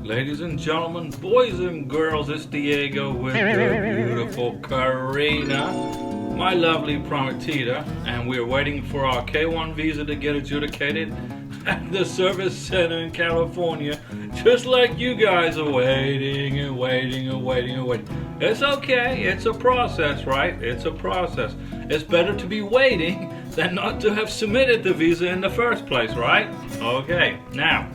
Ladies and gentlemen, boys and girls, it's Diego with the beautiful Karina, my lovely prometida, and we're waiting for our K1 visa to get adjudicated at the service center in California, just like you guys are waiting and waiting and waiting and waiting. It's okay, it's a process, right? It's a process. It's better to be waiting than not to have submitted the visa in the first place, right? Okay, now,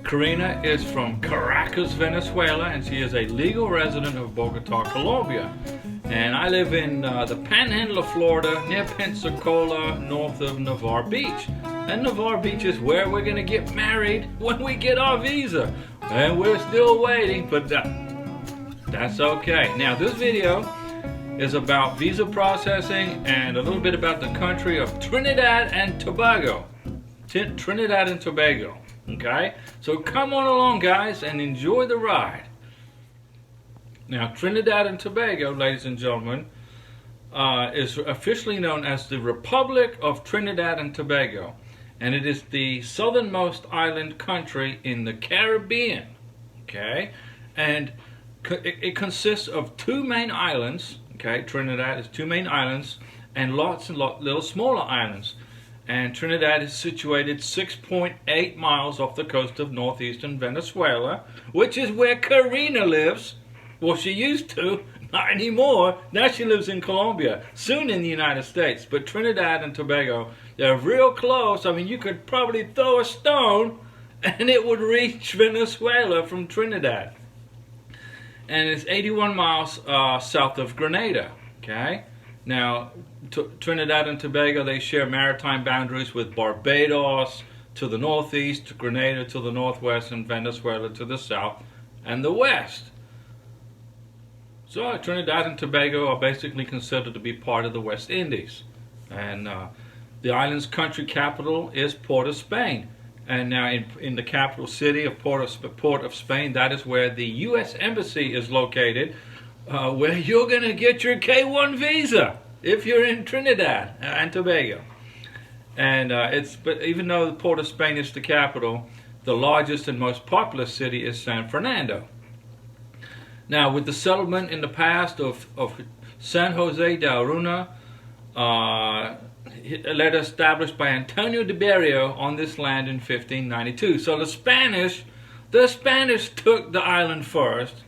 Karina is from Caracas, Venezuela, and she is a legal resident of Bogota, Colombia. And I live in the Panhandle of Florida, near Pensacola, north of Navarre Beach. And Navarre Beach is where we're going to get married when we get our visa. And we're still waiting, but that's okay. Now, this video is about visa processing and a little bit about the country of Trinidad and Tobago. Trinidad and Tobago. Okay, so come on along, guys, and enjoy the ride. Now, Trinidad and Tobago, ladies and gentlemen, is officially known as the Republic of Trinidad and Tobago, and it is the southernmost island country in the Caribbean. Okay, and it consists of two main islands. Okay, Trinidad is two main islands and lots and little smaller islands. And Trinidad is situated 6.8 miles off the coast of northeastern Venezuela, which is where Karina lives. Well, she used to, not anymore. Now she lives in Colombia, soon in the United States. But Trinidad and Tobago, they're real close. I mean, you could probably throw a stone and it would reach Venezuela from Trinidad. And it's 81 miles south of Grenada, okay? Now, Trinidad and Tobago, they share maritime boundaries with Barbados to the northeast, Grenada to the northwest, and Venezuela to the south and the west. So Trinidad and Tobago are basically considered to be part of the West Indies. And the island's country capital is Port of Spain. And now in the capital city of Port of Spain, that is where the U.S. Embassy is located, where you're going to get your K1 visa if you're in Trinidad and Tobago. And but even though the Port of Spain is the capital, the largest and most populous city is San Fernando. Now, with the settlement in the past of San Jose de Aruna, led established by Antonio de Berrio on this land in 1592. So the Spanish took the island first,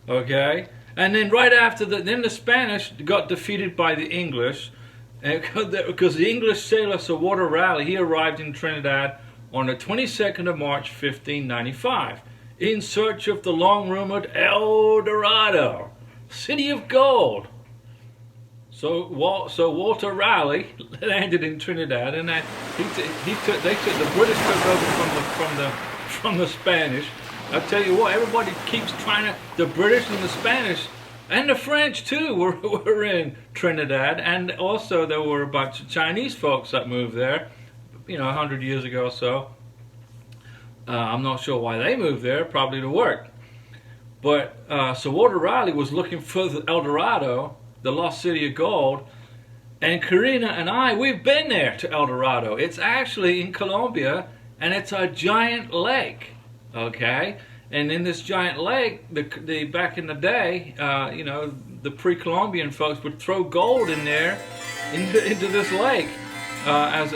okay? And then right after then the Spanish got defeated by the English, because the English sailor Sir Walter Raleigh, he arrived in Trinidad on the 22nd of March, 1595, in search of the long-rumored El Dorado, city of gold. So Walter Raleigh landed in Trinidad, and the British took over from the Spanish. I'll tell you what, everybody keeps trying to, the British and the Spanish, and the French too were in Trinidad, and also there were a bunch of Chinese folks that moved there, 100 years ago or so. I'm not sure why they moved there, probably to work. But so Walter Raleigh was looking for the El Dorado, the lost city of gold, and Karina and we've been there to El Dorado. It's actually in Colombia, and it's a giant lake. Okay, and in this giant lake, the back in the day, the pre-Columbian folks would throw gold in there, into this lake, as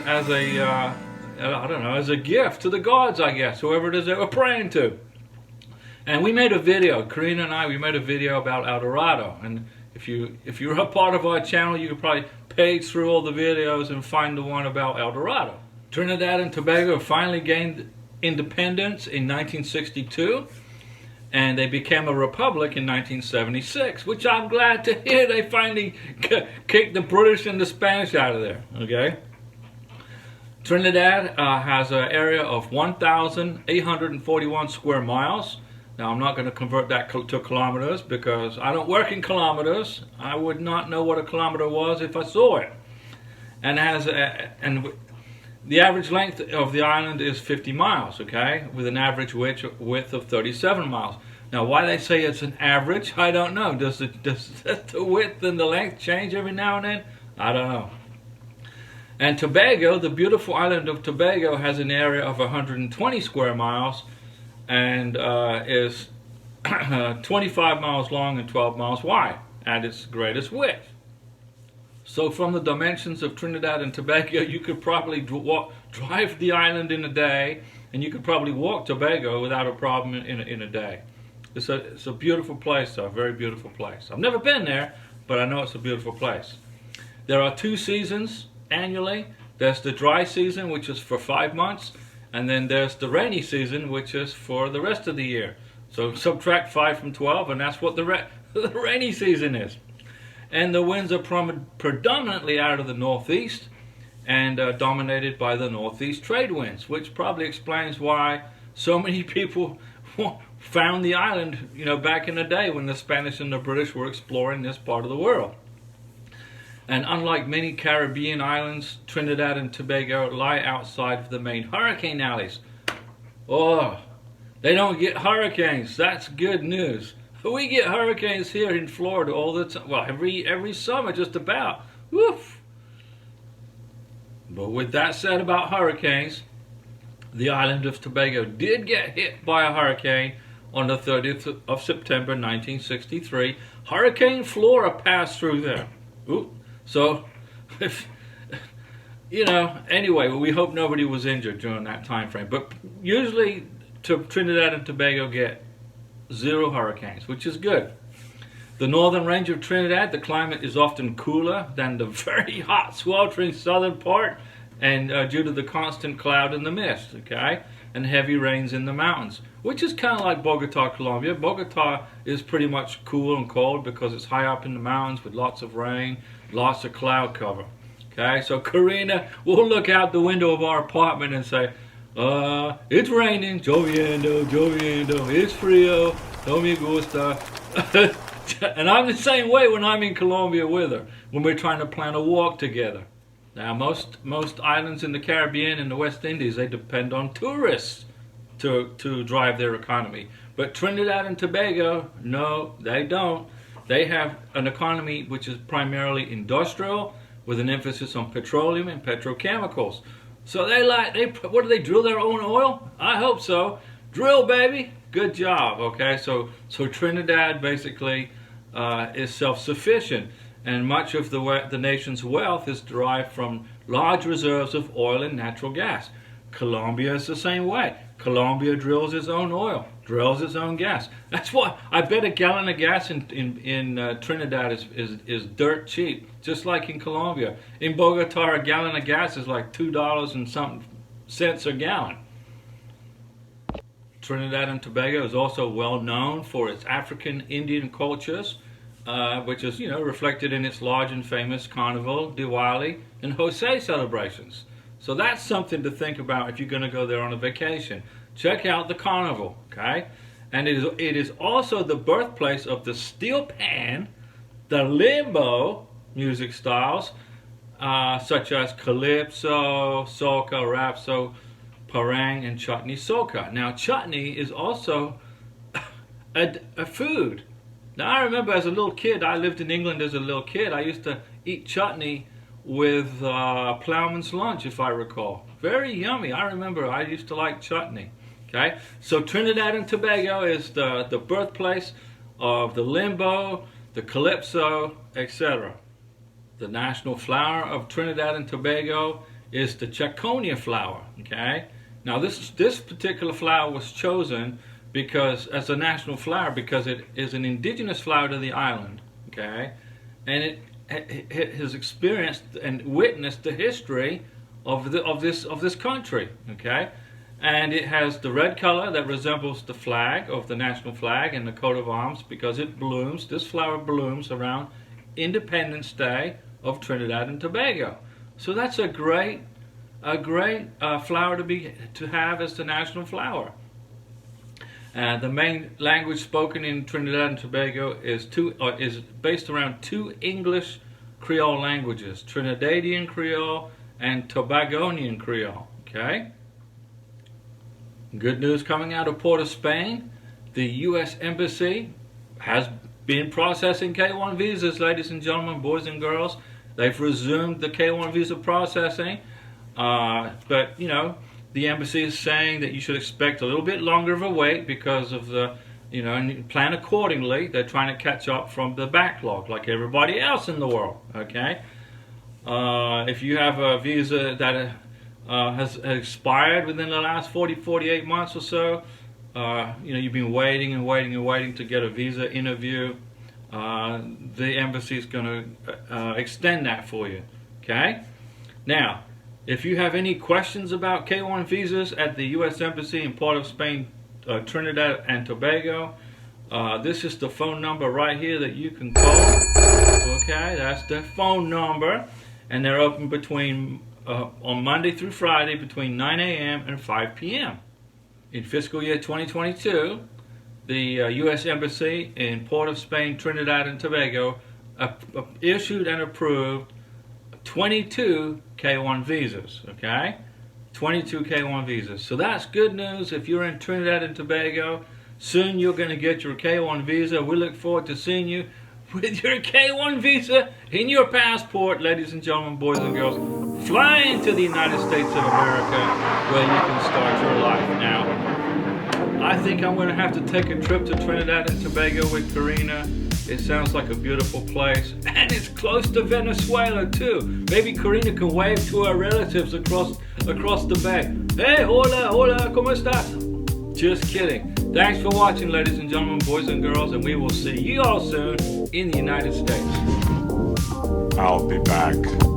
a gift to the gods, I guess, whoever it is they were praying to. And we made a video, Karina and we made a video about El Dorado. And if you're a part of our channel, you could probably page through all the videos and find the one about El Dorado. Trinidad and Tobago finally gained independence in 1962, and they became a republic in 1976, which I'm glad to hear. They finally kicked the British and the Spanish out of there. Okay, Trinidad has an area of 1,841 square miles. Now, I'm not going to convert that to kilometers because I don't work in kilometers. I would not know what a kilometer was if I saw it. And the average length of the island is 50 miles, okay, with an average width of 37 miles. Now, why they say it's an average, I don't know. Does the width and the length change every now and then? I don't know. And Tobago, the beautiful island of Tobago, has an area of 120 square miles and is 25 miles long and 12 miles wide at its greatest width. So from the dimensions of Trinidad and Tobago, you could probably drive the island in a day, and you could probably walk Tobago without a problem in a day. It's a beautiful place, though, a very beautiful place. I've never been there, but I know it's a beautiful place. There are 2 seasons annually. There's the dry season, which is for 5 months, and then there's the rainy season, which is for the rest of the year. So subtract 5 from 12, and that's what the rainy season is. And the winds are predominantly out of the northeast and dominated by the northeast trade winds, which probably explains why so many people found the island, back in the day when the Spanish and the British were exploring this part of the world. And unlike many Caribbean islands, Trinidad and Tobago lie outside of the main hurricane alleys. Oh, they don't get hurricanes. That's good news. We get hurricanes here in Florida all the time. Well, every summer, just about. Woof. But with that said about hurricanes, the island of Tobago did get hit by a hurricane on the 30th of September 1963. Hurricane Flora passed through there. Ooh. So, anyway, we hope nobody was injured during that time frame. But usually, Trinidad and Tobago get 0 hurricanes, which is good. The northern range of Trinidad, the climate is often cooler than the very hot, sweltering southern part, and due to the constant cloud and the mist, okay, and heavy rains in the mountains, which is kind of like Bogota, Colombia. Bogota is pretty much cool and cold because it's high up in the mountains with lots of rain, lots of cloud cover. Okay, so Karina will look out the window of our apartment and say, it's raining, lloviendo, lloviendo, it's frío, no me gusta. And I'm the same way when I'm in Colombia with her, when we're trying to plan a walk together. Now, most islands in the Caribbean and the West Indies, they depend on tourists to drive their economy. But Trinidad and Tobago, no, they don't. They have an economy which is primarily industrial, with an emphasis on petroleum and petrochemicals. So what do they drill their own oil? I hope so. Drill, baby. Good job. Okay, so Trinidad basically is self-sufficient, and much of the nation's wealth is derived from large reserves of oil and natural gas. Colombia is the same way. Colombia drills its own oil, drills its own gas. That's why I bet a gallon of gas in Trinidad is dirt cheap, just like in Colombia. In Bogota, a gallon of gas is like $2 and something cents a gallon. Trinidad and Tobago is also well known for its African Indian cultures, which is reflected in its large and famous Carnival, Diwali, and Jose celebrations. So that's something to think about if you're going to go there on a vacation. Check out the Carnival, okay? And it is also the birthplace of the steel pan, the limbo music styles, such as calypso, soca, rapso, parang, and chutney soca. Now, chutney is also a food. Now, I remember as a little kid, I lived in England as a little kid, I used to eat chutney with ploughman's lunch, if I recall. Very yummy. I remember I used to like chutney. Okay, so Trinidad and Tobago is the birthplace of the limbo, the calypso, etc. The national flower of Trinidad and Tobago is the Chaconia flower. Okay, now this particular flower was chosen because as a national flower because it is an indigenous flower to the island. Okay, and it has experienced and witnessed the history of this country. Okay, and it has the red color that resembles the flag of the national flag and the coat of arms because it blooms. This flower blooms around Independence Day of Trinidad and Tobago. So that's a great flower to have as the national flower. The main language spoken in Trinidad and Tobago is based around 2 English Creole languages, Trinidadian Creole and Tobagonian Creole. Okay. Good news coming out of Port of Spain. The U.S. Embassy has been processing K-1 visas, ladies and gentlemen, boys and girls. They've resumed the K-1 visa processing, but the embassy is saying that you should expect a little bit longer of a wait because of the, and plan accordingly. They're trying to catch up from the backlog like everybody else in the world, okay? If you have a visa that has expired within the last 48 months or so, you've been waiting and waiting and waiting to get a visa interview, the embassy is going to extend that for you, okay? Now, if you have any questions about K1 visas at the U.S. Embassy in Port of Spain, Trinidad and Tobago, this is the phone number right here that you can call. Okay, that's the phone number, and they're open between on Monday through Friday between 9 a.m. and 5 p.m. In fiscal year 2022, the U.S. Embassy in Port of Spain, Trinidad and Tobago issued and approved 22 K1 visas, okay? 22 K1 visas. So that's good news if you're in Trinidad and Tobago. Soon you're going to get your K1 visa. We look forward to seeing you with your K1 visa in your passport, ladies and gentlemen, boys and girls, flying to the United States of America where you can start your life. Now, I think I'm going to have to take a trip to Trinidad and Tobago with Karina. It sounds like a beautiful place, and it's close to Venezuela too. Maybe Karina can wave to her relatives across the bay. Hey, hola, hola, ¿cómo estás? Just kidding. Thanks for watching, ladies and gentlemen, boys and girls, and we will see you all soon in the United States. I'll be back.